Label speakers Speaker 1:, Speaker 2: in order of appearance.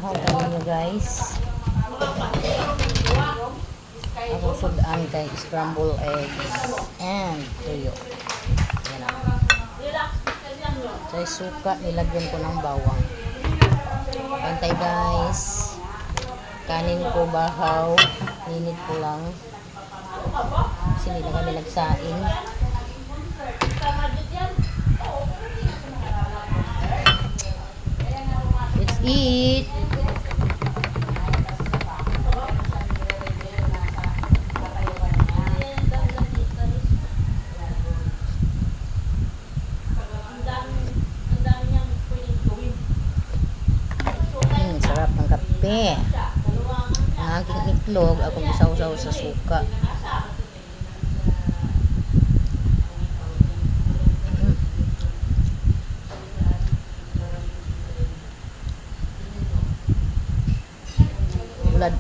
Speaker 1: Bahaw tayo nyo guys. Ako sudan kay scrambled eggs and tuyo. Yan na. Sa suka nilagyan ko ng bawang. Pantay guys. Kanin ko bahaw. Init ko lang. Kasi hindi na kami nagsaing. Let's eat. Sarap ng kape. Ang aking itlog, akong isaw-saw sa suka. Bulad.